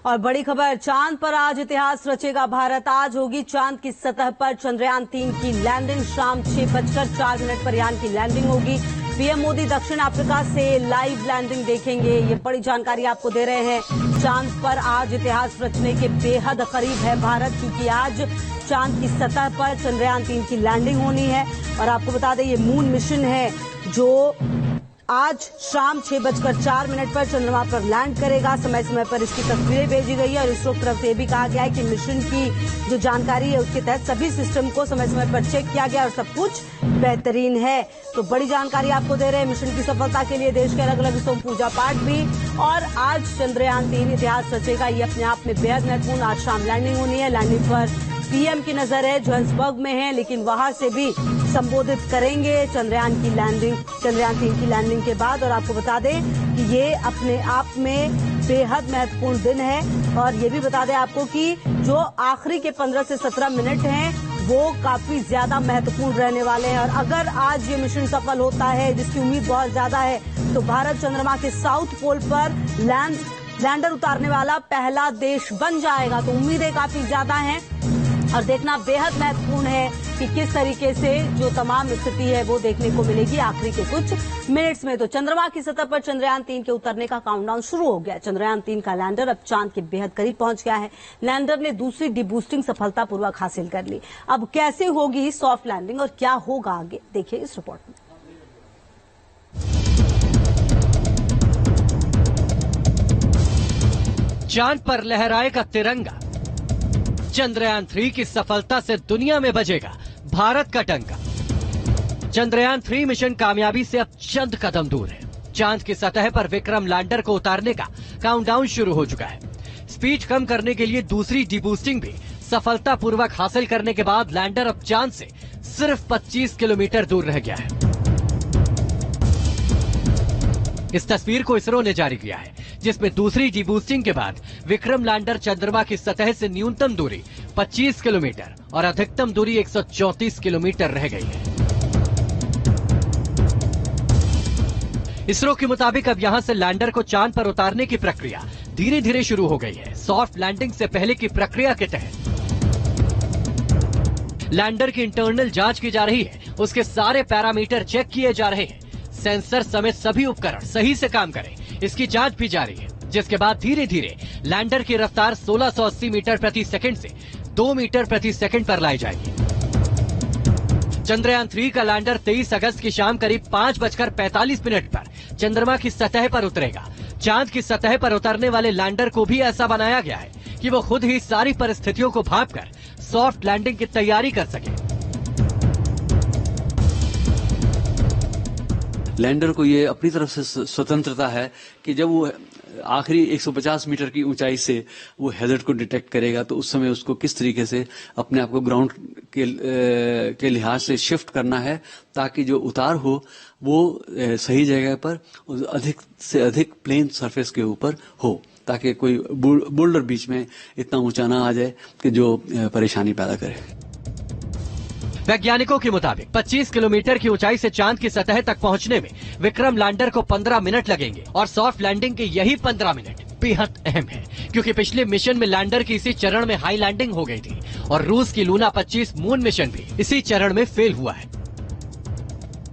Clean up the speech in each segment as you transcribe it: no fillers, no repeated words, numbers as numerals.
और बड़ी खबर, चांद पर आज इतिहास रचेगा भारत। आज होगी चांद की सतह पर चंद्रयान-3 की लैंडिंग। शाम 6:04 पर यान की लैंडिंग होगी। पीएम मोदी दक्षिण अफ्रीका से लाइव लैंडिंग देखेंगे। ये बड़ी जानकारी आपको दे रहे हैं। चांद पर आज इतिहास रचने के बेहद करीब है भारत, क्योंकि आज चांद की सतह पर चंद्रयान-3 की लैंडिंग होनी है। और आपको बता दें, ये मून मिशन है जो आज शाम 6:04 पर चंद्रमा पर लैंड करेगा। समय समय पर इसकी तस्वीरें भेजी गई है और इसरो की तरफ से भी कहा गया है कि मिशन की जो जानकारी है उसके तहत सभी सिस्टम को समय समय पर चेक किया गया और सब कुछ बेहतरीन है। तो बड़ी जानकारी आपको दे रहे हैं। मिशन की सफलता के लिए देश के अलग अलग हिस्सों में पूजा पाठ भी। और आज चंद्रयान-3 इतिहास रचेगा, ये अपने आप में बेहद महत्वपूर्ण। आज शाम लैंडिंग होनी है। लैंडिंग पर पीएम की नजर है, जोहान्सबर्ग में है, लेकिन वहां से भी संबोधित करेंगे चंद्रयान-3 की लैंडिंग के बाद। और आपको बता दें कि ये अपने आप में बेहद महत्वपूर्ण दिन है। और ये भी बता दें आपको कि जो आखिरी के 15 से 17 मिनट हैं वो काफी ज्यादा महत्वपूर्ण रहने वाले हैं। और अगर आज ये मिशन सफल होता है, जिसकी उम्मीद बहुत ज्यादा है, तो भारत चंद्रमा के साउथ पोल पर लैंडर उतारने वाला पहला देश बन जाएगा। तो उम्मीदें काफी ज्यादा हैं और देखना बेहद महत्वपूर्ण है कि किस तरीके से जो तमाम स्थिति है वो देखने को मिलेगी आखिरी के कुछ मिनट्स में। तो चंद्रमा की सतह पर चंद्रयान-3 के उतरने का काउंटडाउन शुरू हो गया। चंद्रयान-3 का लैंडर अब चांद के बेहद करीब पहुंच गया है। लैंडर ने दूसरी डिबूस्टिंग सफलतापूर्वक हासिल कर ली। अब कैसे होगी सॉफ्ट लैंडिंग और क्या होगा आगे, देखिए इस रिपोर्ट में। चांद पर लहराएगा तिरंगा। चंद्रयान-3 की सफलता से दुनिया में बजेगा भारत का डंका। चंद्रयान-3 मिशन कामयाबी से अब चंद कदम दूर है। चांद की सतह पर विक्रम लैंडर को उतारने का काउंटडाउन शुरू हो चुका है। स्पीड कम करने के लिए दूसरी डीबूस्टिंग भी सफलतापूर्वक हासिल करने के बाद लैंडर अब चांद से सिर्फ 25 किलोमीटर दूर रह गया है। इस तस्वीर को इसरो ने जारी किया है, जिसमें दूसरी डीबूस्टिंग के बाद विक्रम लैंडर चंद्रमा की सतह से न्यूनतम दूरी 25 किलोमीटर और अधिकतम दूरी 134 किलोमीटर रह गई है। इसरो के मुताबिक अब यहां से लैंडर को चांद पर उतारने की प्रक्रिया धीरे धीरे शुरू हो गई है। सॉफ्ट लैंडिंग से पहले की प्रक्रिया के तहत लैंडर की इंटरनल जांच की जा रही है। उसके सारे पैरामीटर चेक किए जा रहे हैं। सेंसर समेत सभी उपकरण सही से काम करें, इसकी जांच भी जारी है। जिसके बाद धीरे धीरे लैंडर की रफ्तार 1680 मीटर प्रति सेकंड से 2 मीटर प्रति सेकंड पर लाई जाएगी। चंद्रयान-3 का लैंडर 23 अगस्त की शाम करीब 5:45 पर चंद्रमा की सतह पर उतरेगा। चांद की सतह पर उतरने वाले लैंडर को भी ऐसा बनाया गया है कि वो खुद ही सारी परिस्थितियों को भांपकर सॉफ्ट लैंडिंग की तैयारी कर सके। लैंडर को ये अपनी तरफ से स्वतंत्रता है कि जब वो आखिरी 150 मीटर की ऊंचाई से वो हैजर्ड को डिटेक्ट करेगा, तो उस समय उसको किस तरीके से अपने आप को ग्राउंड के लिहाज से शिफ्ट करना है, ताकि जो उतार हो वो सही जगह पर अधिक से अधिक प्लेन सरफेस के ऊपर हो, ताकि कोई बोल्डर बीच में इतना ऊंचा ना आ जाए कि जो परेशानी पैदा करे। वैज्ञानिकों के मुताबिक 25 किलोमीटर की ऊंचाई से चांद की सतह तक पहुंचने में विक्रम लैंडर को 15 मिनट लगेंगे। और सॉफ्ट लैंडिंग के यही 15 मिनट बेहद अहम है, क्योंकि पिछले मिशन में लैंडर की इसी चरण में हाई लैंडिंग हो गई थी और रूस की लूना 25 मून मिशन भी इसी चरण में फेल हुआ है।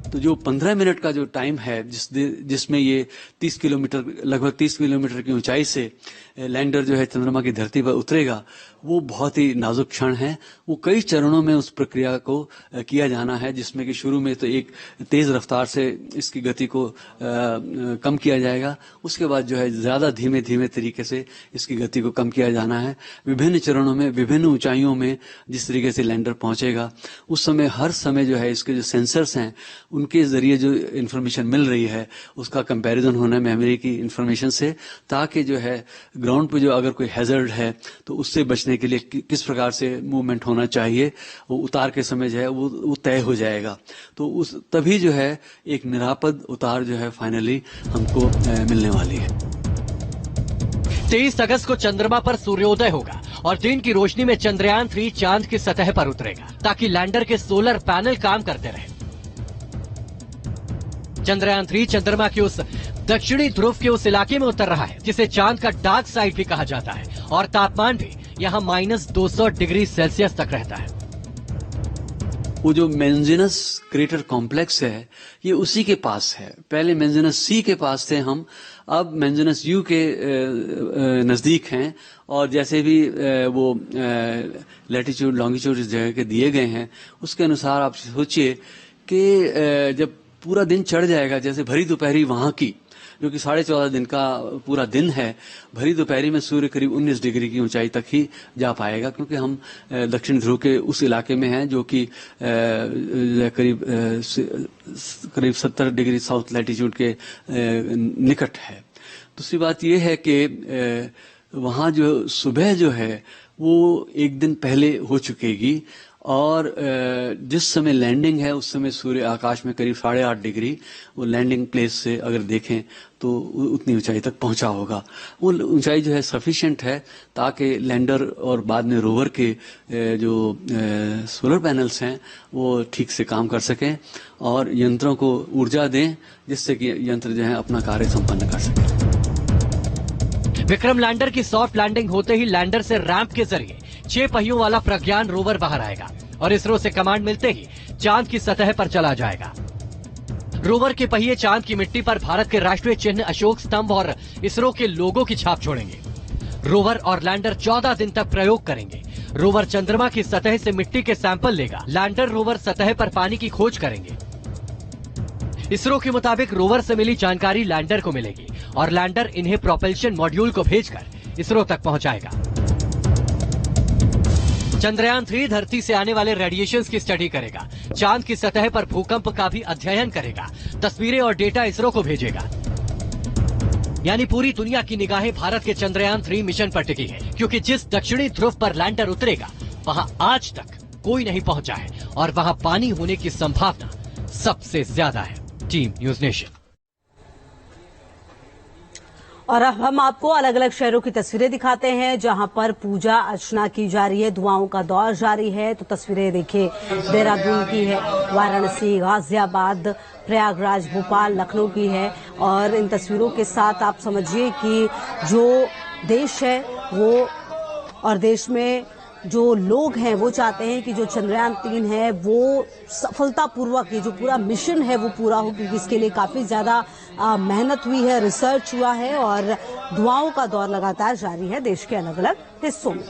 तो जो 15 मिनट का जो टाइम है जिसमें ये 30 किलोमीटर लगभग 30 किलोमीटर की ऊंचाई से लैंडर जो है चंद्रमा की धरती पर उतरेगा, वो बहुत ही नाजुक क्षण है। वो कई चरणों में उस प्रक्रिया को किया जाना है, जिसमें कि शुरू में तो एक तेज रफ्तार से इसकी गति को कम किया जाएगा। उसके बाद जो है ज्यादा धीमे धीमे तरीके से इसकी गति को कम किया जाना है। विभिन्न चरणों में विभिन्न ऊंचाइयों में जिस तरीके से लैंडर पहुंचेगा, उस समय हर समय जो है इसके जो सेंसर्स हैं उनके जरिए जो इन्फॉर्मेशन मिल रही है उसका कंपैरिजन होना मेमोरी की इन्फॉर्मेशन से, ताकि जो है ग्राउंड पे जो अगर कोई हैजर्ड है तो उससे बचने के लिए किस प्रकार से मूवमेंट होना चाहिए, वो उतार के समय जो है वो तय हो जाएगा। तो उस तभी जो है एक निरापद उतार जो है फाइनली हमको मिलने वाली है। 23 अगस्त को चंद्रमा पर सूर्योदय होगा और दिन की रोशनी में चंद्रयान-3 चांद की सतह पर उतरेगा, ताकि लैंडर के सोलर पैनल काम करते रहे। चंद्रयान-3 चंद्रमा की उस दक्षिणी ध्रुव के उस इलाके में उतर रहा है जिसे चांद का डार्क साइड भी कहा जाता है और तापमान भी यहाँ -200 डिग्री सेल्सियस तक रहता है। वो जो मेंजिनस क्रेटर कॉम्प्लेक्स है ये उसी के पास है। पहले मेंजिनस सी के पास थे हम, अब मेंजिनस यू के नजदीक हैं। और जैसे भी वो लैटिट्यूड लॉन्गिट्यूड इस जगह के दिए गए हैं उसके अनुसार आप सोचिए कि जब पूरा दिन चढ़ जाएगा, जैसे भरी दोपहरी वहां की जो कि 14.5 दिन का पूरा दिन है, भरी दोपहरी में सूर्य करीब 19 डिग्री की ऊंचाई तक ही जा पाएगा, क्योंकि हम दक्षिण ध्रुव के उस इलाके में हैं जो कि करीब 70 डिग्री साउथ लैटिट्यूड के निकट है। दूसरी बात यह है कि वहां जो सुबह जो है वो एक दिन पहले हो चुकेगी और जिस समय लैंडिंग है उस समय सूर्य आकाश में करीब 8.5 डिग्री वो लैंडिंग प्लेस से अगर देखें तो उतनी ऊंचाई तक पहुंचा होगा। वो ऊंचाई जो है सफिशिएंट है ताकि लैंडर और बाद में रोवर के जो सोलर पैनल्स हैं वो ठीक से काम कर सकें और यंत्रों को ऊर्जा दें जिससे कि यंत्र जो है अपना कार्य संपन्न कर सकें। विक्रम लैंडर की सॉफ्ट लैंडिंग होते ही लैंडर से रैंप के जरिए 6 पहियों वाला प्रज्ञान रोवर बाहर आएगा और इसरो से कमांड मिलते ही चांद की सतह पर चला जाएगा। रोवर के पहिए चांद की मिट्टी पर भारत के राष्ट्रीय चिन्ह अशोक स्तंभ और इसरो के लोगो की छाप छोड़ेंगे। रोवर और लैंडर 14 दिन तक प्रयोग करेंगे। रोवर चंद्रमा की सतह से मिट्टी के सैंपल लेगा। लैंडर रोवर सतह पर पानी की खोज करेंगे। इसरो के मुताबिक रोवर से मिली जानकारी लैंडर को मिलेगी और लैंडर इन्हें प्रोपल्शन मॉड्यूल को भेजकर इसरो तक पहुंचाएगा। चंद्रयान 3 धरती से आने वाले रेडिएशंस की स्टडी करेगा। चांद की सतह पर भूकंप का भी अध्ययन करेगा। तस्वीरें और डेटा इसरो को भेजेगा। यानी पूरी दुनिया की निगाहें भारत के चंद्रयान 3 मिशन पर टिकी है, क्योंकि जिस दक्षिणी ध्रुव पर लैंडर उतरेगा वहां आज तक कोई नहीं पहुंचा है और वहां पानी होने की संभावना सबसे ज्यादा है। Team news nation. और अब हम आपको अलग अलग शहरों की तस्वीरें दिखाते हैं जहां पर पूजा अर्चना की जा रही है, दुआओं का दौर जारी है। तो तस्वीरें देखिए देहरादून की है, वाराणसी, गाजियाबाद, प्रयागराज, भोपाल, लखनऊ की है। और इन तस्वीरों के साथ आप समझिए कि जो देश है वो और देश में जो लोग हैं वो चाहते हैं कि जो चंद्रयान 3 है वो सफलतापूर्वक, ये जो पूरा मिशन है वो पूरा हो, क्योंकि इसके लिए काफी ज्यादा मेहनत हुई है, रिसर्च हुआ है और दुआओं का दौर लगातार जारी है देश के अलग अलग हिस्सों में।